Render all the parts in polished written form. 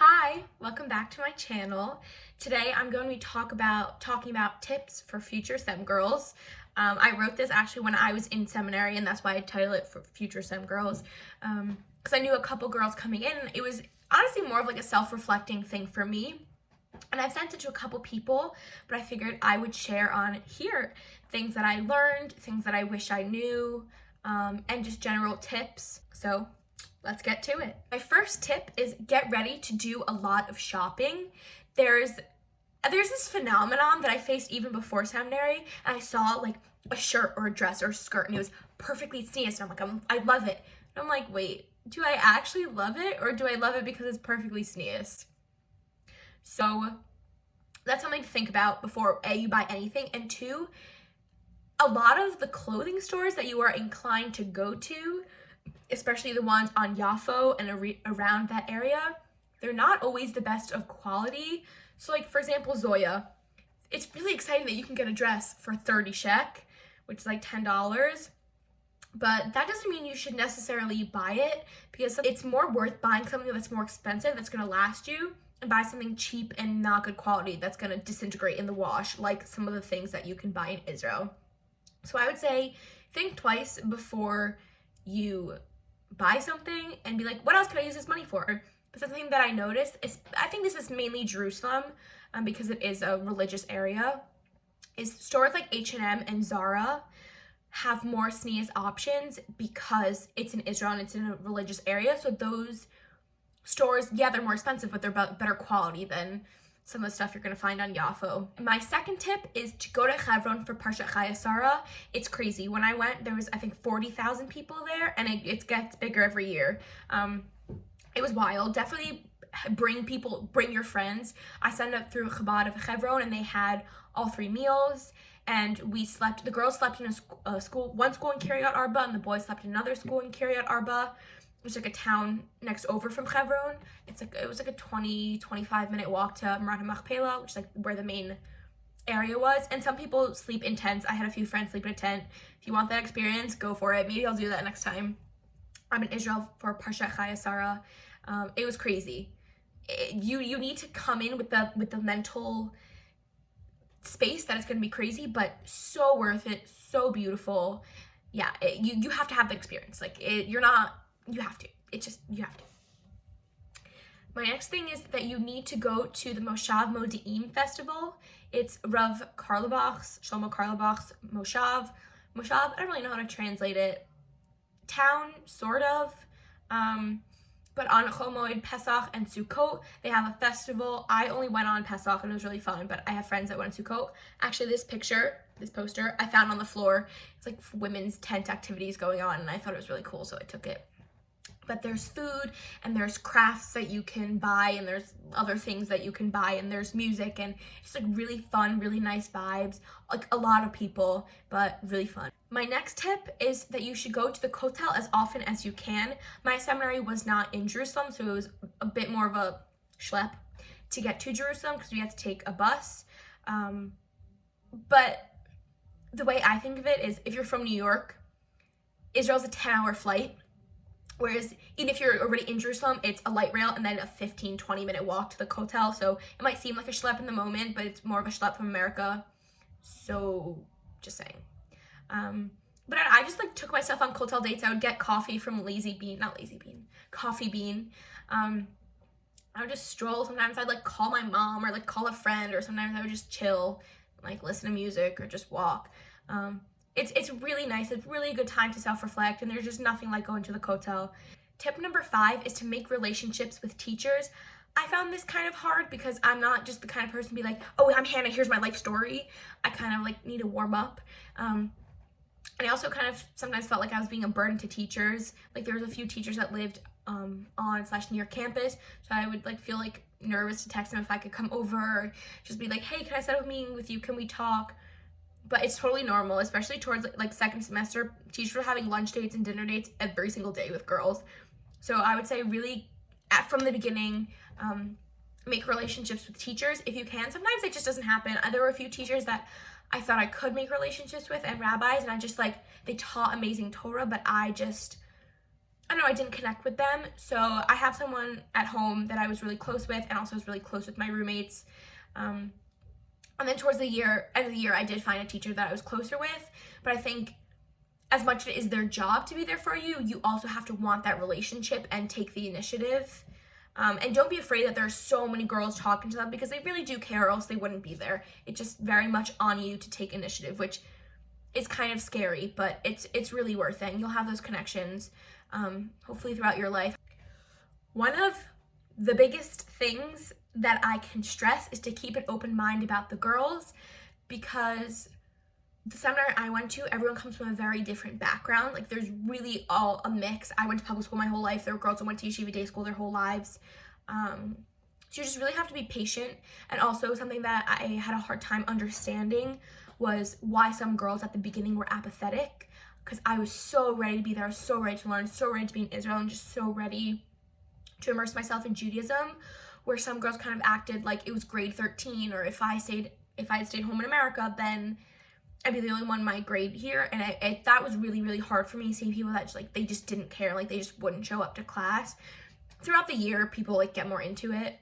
Hi, welcome back to my channel. Today I'm going to be talking about tips for future STEM girls. I wrote this actually when I was in seminary, and that's why I titled it for future STEM girls. Because I knew a couple girls coming in. It was honestly more of like a self-reflecting thing for me. And I've sent it to a couple people, but I figured I would share on here things that I learned, things that I wish I knew, and just general tips. So let's get to it. My first tip is get ready to do a lot of shopping. There's this phenomenon that I faced even before seminary, and I saw like a shirt or a dress or a skirt and it was perfectly sneezed, and I love it. And I'm like, wait, do I actually love it, or do I love it because it's perfectly sneezed? So that's something to think about before A, you buy anything, and two, a lot of the clothing stores that you are inclined to go to, especially the ones on Yafo and around that area, they're not always the best of quality. So like, for example, Zoya, it's really exciting that you can get a dress for 30 shek, which is like $10, but that doesn't mean you should necessarily buy it, because it's more worth buying something that's more expensive, that's gonna last you, and buy something cheap and not good quality that's gonna disintegrate in the wash, like some of the things that you can buy in Israel. So I would say think twice before you buy something and be like, what else can I use this money for? But something that I noticed is, I think this is mainly Jerusalem, because it is a religious area, is stores like H&M and Zara have more sneeze options because it's in Israel and it's in a religious area. So those stores, yeah, they're more expensive, but they're better quality than some of the stuff you're going to find on Yafo. My second tip is to go to Hebron for Parshat Chayei Sarah. It's crazy. When I went, there was, I think, 40,000 people there, and it gets bigger every year. It was wild. Definitely bring your friends. I signed up through Chabad of Hebron, and they had all 3 meals, and the girls slept in one school in Kiryat Arba, and the boys slept in another school in Kiryat Arba. There's like a town next over from Hebron. It was like a 20-25 minute walk to Marat Machpelah, which is like where the main area was. And some people sleep in tents. I had a few friends sleep in a tent. If you want that experience, go for it. Maybe I'll do that next time I'm in Israel for Parshat Chayei Sarah. It was crazy. You need to come in with the mental space that it's going to be crazy, but so worth it, so beautiful. Yeah, you have to have the experience. Like you have to. You have to. My next thing is that you need to go to the Moshav Modi'im festival. It's Rav Karlebach's, Shlomo Karlebach's Moshav. I don't really know how to translate it. Town, sort of. But on Chol Moed, Pesach, and Sukkot, they have a festival. I only went on Pesach and it was really fun, but I have friends that went on Sukkot. Actually, this poster, I found on the floor. It's like women's tent activities going on, and I thought it was really cool, so I took it. But there's food, and there's crafts that you can buy, and there's other things that you can buy, and there's music, and it's like really fun, really nice vibes, like a lot of people, but really fun. My next tip is that you should go to the Kotel as often as you can. My seminary was not in Jerusalem, so it was a bit more of a schlep to get to Jerusalem because we had to take a bus. But the way I think of it is, if you're from New York, Israel's a 10-hour flight. Whereas even if you're already in Jerusalem, it's a light rail and then a 15-20 minute walk to the Kotel. So it might seem like a schlep in the moment, but it's more of a schlep from America. So just saying. But I just like took myself on Kotel dates. I would get coffee from Coffee Bean. I would just stroll. Sometimes I'd like call my mom or like call a friend, or sometimes I would just chill, like listen to music or just walk. It's really nice. It's really a good time to self-reflect, and there's just nothing like going to the Kotel. Tip number 5 is to make relationships with teachers. I found this kind of hard because I'm not just the kind of person to be like, oh, I'm Hannah, here's my life story. I kind of like need to warm up. And I also kind of sometimes felt like I was being a burden to teachers. Like there was a few teachers that lived on/near campus, so I would like feel like nervous to text them if I could come over, or just be like, hey, can I set up a meeting with you? Can we talk? But it's totally normal, especially towards like second semester. Teachers were having lunch dates and dinner dates every single day with girls. So I would say really, from the beginning, make relationships with teachers if you can. Sometimes it just doesn't happen. There were a few teachers that I thought I could make relationships with, and rabbis, and I just like, they taught amazing Torah, but I I don't know, I didn't connect with them. So I have someone at home that I was really close with, and also was really close with my roommates. And then towards the end of the year, I did find a teacher that I was closer with. But I think as much as it is their job to be there for you, you also have to want that relationship and take the initiative. And don't be afraid that there are so many girls talking to them, because they really do care, or else they wouldn't be there. It's just very much on you to take initiative, which is kind of scary, but it's really worth it. And you'll have those connections, hopefully throughout your life. One of the biggest things that I can stress is to keep an open mind about the girls, because the seminary I went to, everyone comes from a very different background. Like, there's really all a mix. I went to public school my whole life. There were girls that went to yeshiva day school their whole lives. So you just really have to be patient. And also, something that I had a hard time understanding was why some girls at the beginning were apathetic, because I was so ready to be there, so ready to learn, so ready to be in Israel, and just so ready to immerse myself in Judaism, where some girls kind of acted like it was grade 13, or if I had stayed home in America, then I'd be the only one my grade here. And that was really, really hard for me, seeing people that just, like, they just didn't care, like they just wouldn't show up to class. Throughout the year, people like get more into it.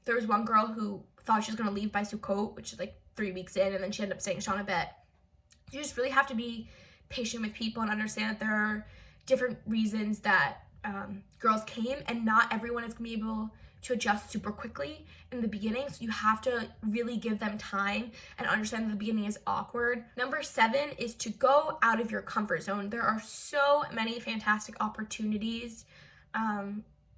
There was one girl who thought she was gonna leave by Sukkot, which is like 3 weeks in, and then she ended up staying Shana Bet. You just really have to be patient with people and understand that there are different reasons that girls came, and not everyone is gonna be able to adjust super quickly in the beginning. So you have to really give them time and understand that the beginning is awkward. Number 7 is to go out of your comfort zone. There are so many fantastic opportunities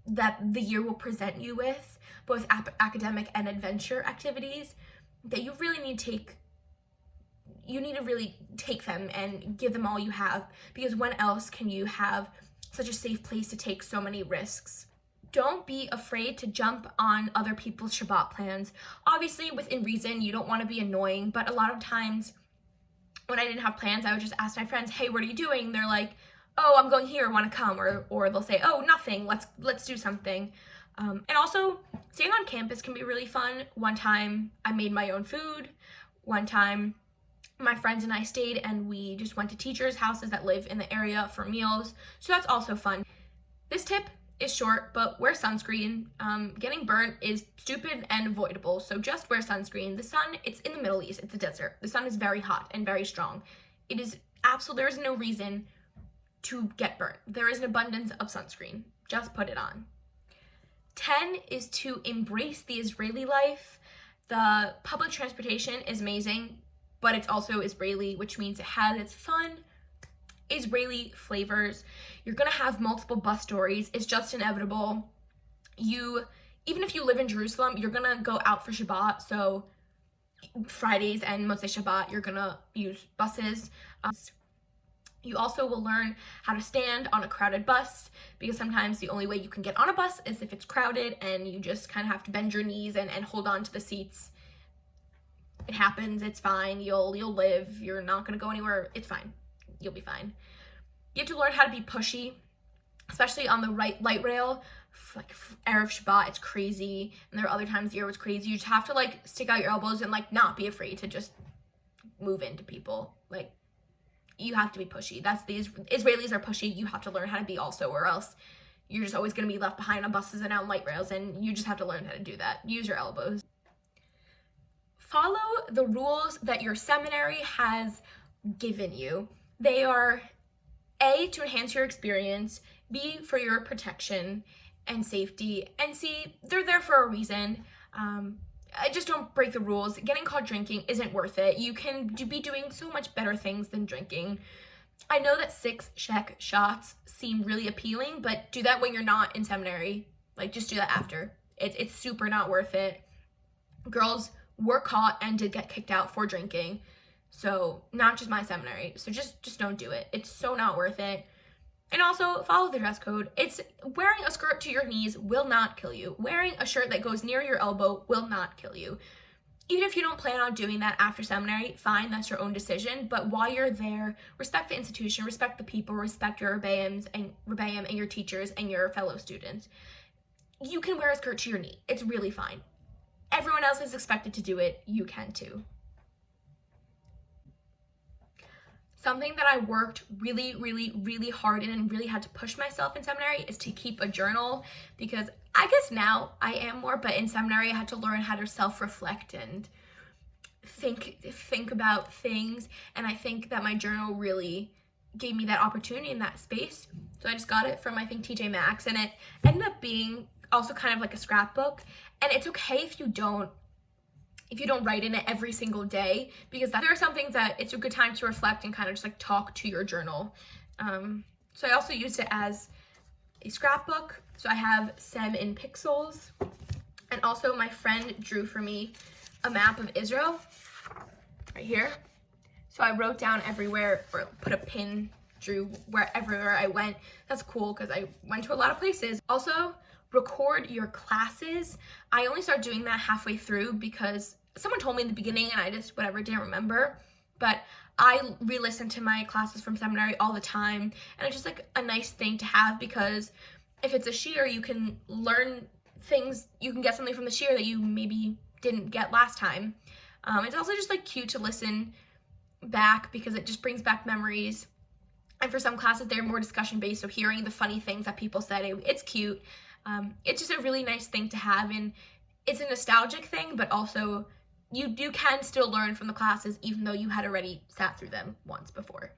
that the year will present you with, both academic and adventure activities, that you really need to really take them and give them all you have, because when else can you have such a safe place to take so many risks? Don't be afraid to jump on other people's Shabbat plans. Obviously, within reason, you don't want to be annoying, but a lot of times when I didn't have plans, I would just ask my friends, hey, what are you doing? They're like, oh, I'm going here, want to come? Or they'll say, oh, nothing, let's do something. And also, staying on campus can be really fun. One time, I made my own food. One time, my friends and I stayed, and we just went to teachers' houses that live in the area for meals. So that's also fun. This tip is short, but wear sunscreen. Getting burnt is stupid and avoidable, so just wear sunscreen. The sun, it's in the Middle East, it's a desert. The sun is very hot and very strong. There is no reason to get burnt. There is an abundance of sunscreen. Just put it on. 10 is to embrace the Israeli life. The public transportation is amazing, but it's also Israeli, which means it has its fun Israeli flavors. You're gonna have multiple bus stories. It's just inevitable. Even if you live in Jerusalem, you're gonna go out for Shabbat. So Fridays and Motzei Shabbat, you're gonna use buses. You also will learn how to stand on a crowded bus, because sometimes the only way you can get on a bus is if it's crowded, and you just kind of have to bend your knees and hold on to the seats. It happens. It's fine. You'll live. You're not gonna go anywhere. It's fine. You'll be fine. You have to learn how to be pushy, especially on the light rail. Like Erev Shabbat, it's crazy, and there are other times the year was crazy. You just have to like stick out your elbows and like not be afraid to just move into people. Like, you have to be pushy. Israelis are pushy. You have to learn how to be also, or else you're just always going to be left behind on buses and on light rails, and you just have to learn how to do that. Use your elbows. Follow the rules that your seminary has given you. They are A, to enhance your experience, B, for your protection and safety, and C, they're there for a reason. I just don't break the rules. Getting caught drinking isn't worth it. You can be doing so much better things than drinking. I know that 6 sheck shots seem really appealing, but do that when you're not in seminary. Like, just do that after. It's super not worth it. Girls were caught and did get kicked out for drinking. So, not just my seminary. So just don't do it. It's so not worth it. And also, follow the dress code. Wearing a skirt to your knees will not kill you. Wearing a shirt that goes near your elbow will not kill you. Even if you don't plan on doing that after seminary, fine, that's your own decision. But while you're there, respect the institution, respect the people, respect your rebbeim and your teachers and your fellow students. You can wear a skirt to your knee. It's really fine. Everyone else is expected to do it. You can too. Something that I worked really, really, really hard in and really had to push myself in seminary is to keep a journal, because I guess now I am more, but in seminary I had to learn how to self-reflect and think about things, and I think that my journal really gave me that opportunity in that space. So I just got it from, I think, TJ Maxx, and it ended up being also kind of like a scrapbook. And it's okay if you don't write in it every single day, because there are some things that it's a good time to reflect and kind of just like talk to your journal. So I also used it as a scrapbook. So I have Sem in pixels, and also my friend drew for me a map of Israel right here. So I wrote down everywhere, or put a pin, drew everywhere I went. That's cool because I went to a lot of places. Also, record your classes. I only started doing that halfway through because someone told me in the beginning and I just didn't remember. But I re-listen to my classes from seminary all the time, and it's just like a nice thing to have, because if it's a shear, you can learn things, you can get something from the shear that you maybe didn't get last time. It's also just like cute to listen back because it just brings back memories. And for some classes, they're more discussion based, so hearing the funny things that people said, it's cute. It's just a really nice thing to have, and it's a nostalgic thing, but also you can still learn from the classes even though you had already sat through them once before.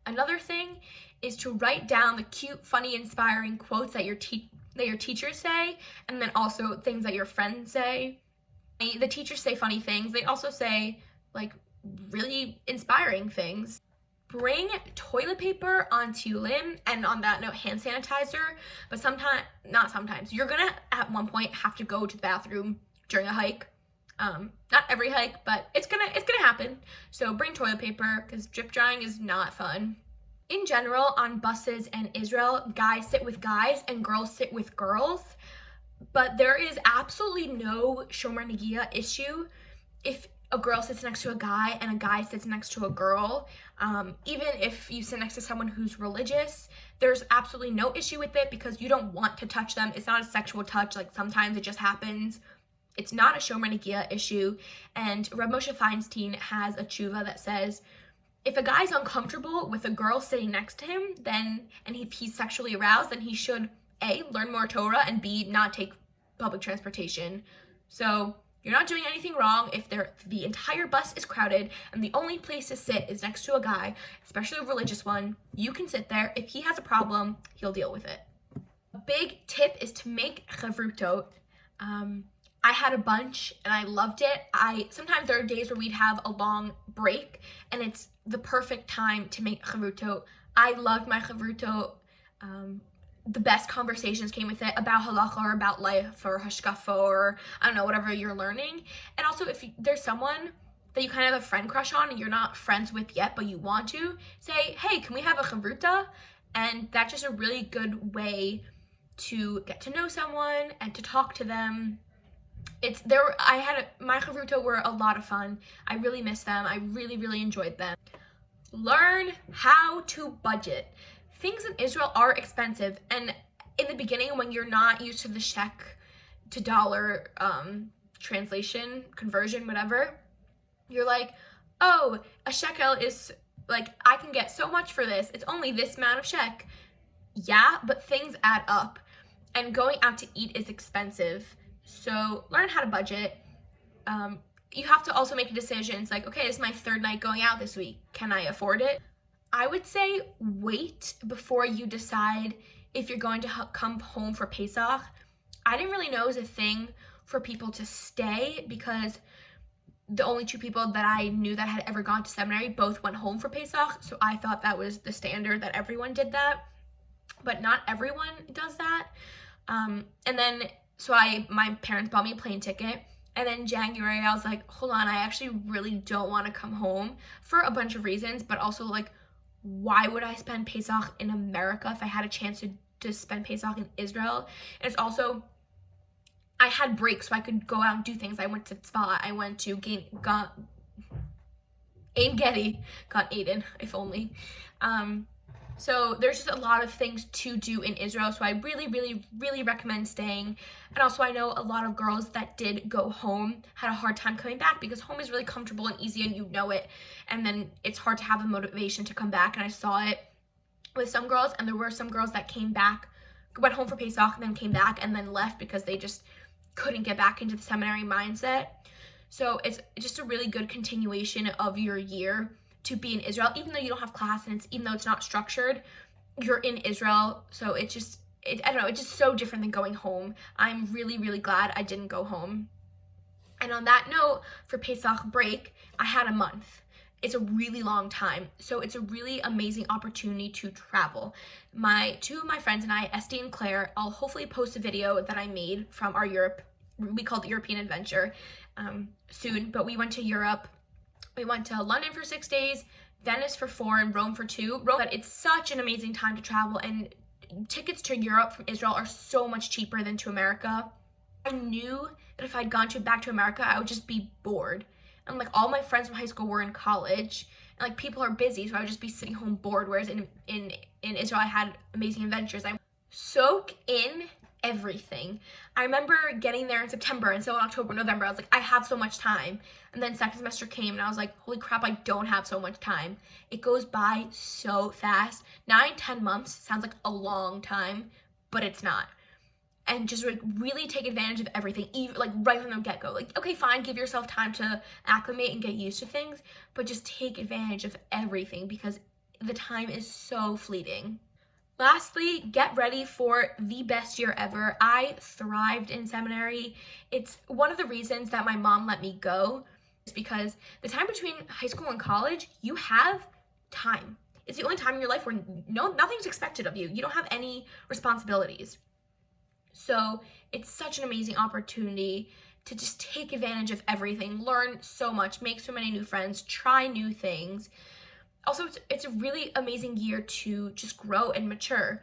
Another thing is to write down the cute, funny, inspiring quotes that your teachers say, and then also things that your friends say. The teachers say funny things. They also say like really inspiring things. Bring toilet paper onto Lim, and on that note, hand sanitizer. But not sometimes, you're gonna at one point have to go to the bathroom during a hike. Not every hike, but it's gonna happen. So bring toilet paper, because drip drying is not fun. In general, on buses in Israel, guys sit with guys and girls sit with girls. But there is absolutely no shomer negia issue if a girl sits next to a guy and a guy sits next to a girl. Even if you sit next to someone who's religious, there's absolutely no issue with it, because you don't want to touch them. It's not a sexual touch, like sometimes it just happens. It's not a shomer negia issue. And Reb Moshe Feinstein has a tshuva that says, if a guy's uncomfortable with a girl sitting next to him, and if he's sexually aroused, then he should A, learn more Torah, and B, not take public transportation. So you're not doing anything wrong if the entire bus is crowded and the only place to sit is next to a guy, especially a religious one. You can sit there. If he has a problem, he'll deal with it. A big tip is to make chavrutot. I had a bunch and I loved it. Sometimes there are days where we'd have a long break, and it's the perfect time to make chavrutot. I loved my chavrutot. The best conversations came with it about halacha or about life or hashkafa or I don't know, whatever you're learning. And also, if there's someone that you kind of have a friend crush on and you're not friends with yet but you want to, say, hey, can we have a chavruta? And that's just a really good way to get to know someone and to talk to them. My chavruta were a lot of fun. I really miss them. I really, really enjoyed them. Learn how to budget. Things in Israel are expensive, and in the beginning, when you're not used to the shekel to dollar translation, conversion, whatever, you're like, oh, a shekel is like, I can get so much for this. It's only this amount of shekel. Yeah, but things add up, and going out to eat is expensive. So learn how to budget. You have to also make a decision. It's like, okay, this is my third night going out this week. Can I afford it? I would say wait before you decide if you're going to come home for Pesach. I didn't really know it was a thing for people to stay, because the only two people that I knew that had ever gone to seminary both went home for Pesach. So I thought that was the standard, that everyone did that. But not everyone does that. My parents bought me a plane ticket. And then in January, I was like, hold on, I actually really don't want to come home for a bunch of reasons, but also like, why would I spend Pesach in America if I had a chance to spend Pesach in Israel? And it's also, I had breaks so I could go out and do things. I went to Tzva, I went to Ein Gedi, got Aiden, if only. So there's just a lot of things to do in Israel. So I really recommend staying. And also I know a lot of girls that did go home had a hard time coming back because home is really comfortable and easy and you know it. And then it's hard to have the motivation to come back. And I saw it with some girls, and there were some girls that came back, went home for Pesach and then came back and then left because they just couldn't get back into the seminary mindset. So it's just a really good continuation of your year to be in Israel, even though you don't have class and even though it's not structured, you're in Israel. So I don't know, it's just so different than going home. I'm really glad I didn't go home. And on that note, for Pesach break, I had a month. It's a really long time. So it's a really amazing opportunity to travel. Two of my friends and I, Esty and Claire, I'll hopefully post a video that I made from our we called it European Adventure soon, but we went to Europe. We went to London for 6 days, Venice for 4, and Rome for 2. But it's such an amazing time to travel, and tickets to Europe from Israel are so much cheaper than to America. I knew that if I'd gone back to America, I would just be bored. And like all my friends from high school were in college, and like people are busy, so I would just be sitting home bored. Whereas in Israel, I had amazing adventures. I soak in everything. I remember getting there in September, and so in October, November, I was like, I have so much time. And then second semester came, and I was like, holy crap, I don't have so much time. It goes by so fast. 9-10 months sounds like a long time, but it's not. And just like really take advantage of everything, even like right from the get-go. Like, okay, fine, give yourself time to acclimate and get used to things, but just take advantage of everything because the time is so fleeting. Lastly, get ready for the best year ever. I thrived in seminary. It's one of the reasons that my mom let me go is because the time between high school and college, you have time. It's the only time in your life where nothing's expected of you. You don't have any responsibilities. So it's such an amazing opportunity to just take advantage of everything, learn so much, make so many new friends, try new things. Also, it's a really amazing year to just grow and mature.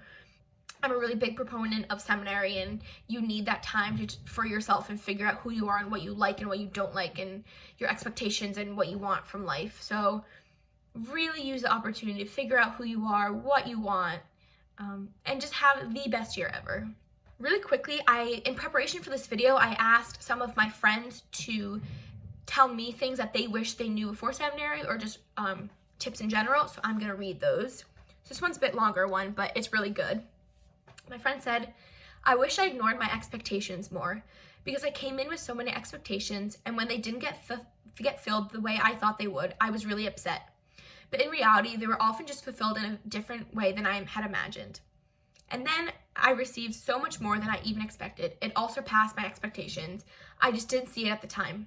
I'm a really big proponent of seminary, and you need that time for yourself and figure out who you are and what you like and what you don't like and your expectations and what you want from life. So really use the opportunity to figure out who you are, what you want, and just have the best year ever. Really quickly, in preparation for this video, I asked some of my friends to tell me things that they wish they knew before seminary or just tips in general, so I'm gonna read those. So this one's a bit longer one, but it's really good. My friend said, I wish I ignored my expectations more because I came in with so many expectations, and when they didn't get filled the way I thought they would, I was really upset. But in reality, they were often just fulfilled in a different way than I had imagined. And then I received so much more than I even expected. It all surpassed my expectations. I just didn't see it at the time.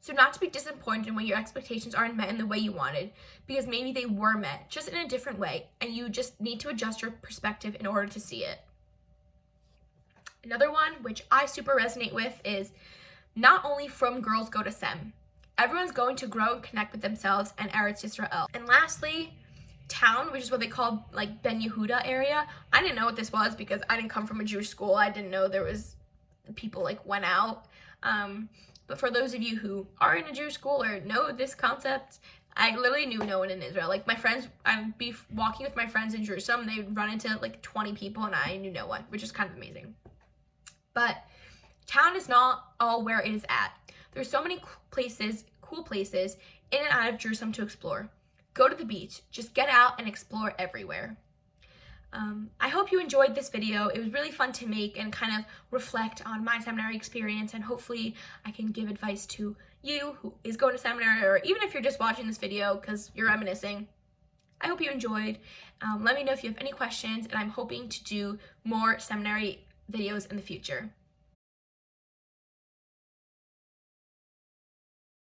So not to be disappointed when your expectations aren't met in the way you wanted, because maybe they were met, just in a different way, and you just need to adjust your perspective in order to see it. Another one, which I super resonate with, is not only from girls go to Sem. Everyone's going to grow and connect with themselves and Eretz Yisrael. And lastly, town, which is what they call like Ben Yehuda area. I didn't know what this was because I didn't come from a Jewish school. I didn't know there was people like went out. But for those of you who are in a Jewish school or know this concept, I literally knew no one in Israel. Like my friends, I'd be walking with my friends in Jerusalem, they'd run into like 20 people and I knew no one, which is kind of amazing. But town is not all where it is at. There's so many cool places in and out of Jerusalem to explore. Go to the beach, just get out and explore everywhere. I hope you enjoyed this video. It was really fun to make and kind of reflect on my seminary experience, and hopefully I can give advice to you who is going to seminary, or even if you're just watching this video because you're reminiscing. I hope you enjoyed. Let me know if you have any questions, and I'm hoping to do more seminary videos in the future.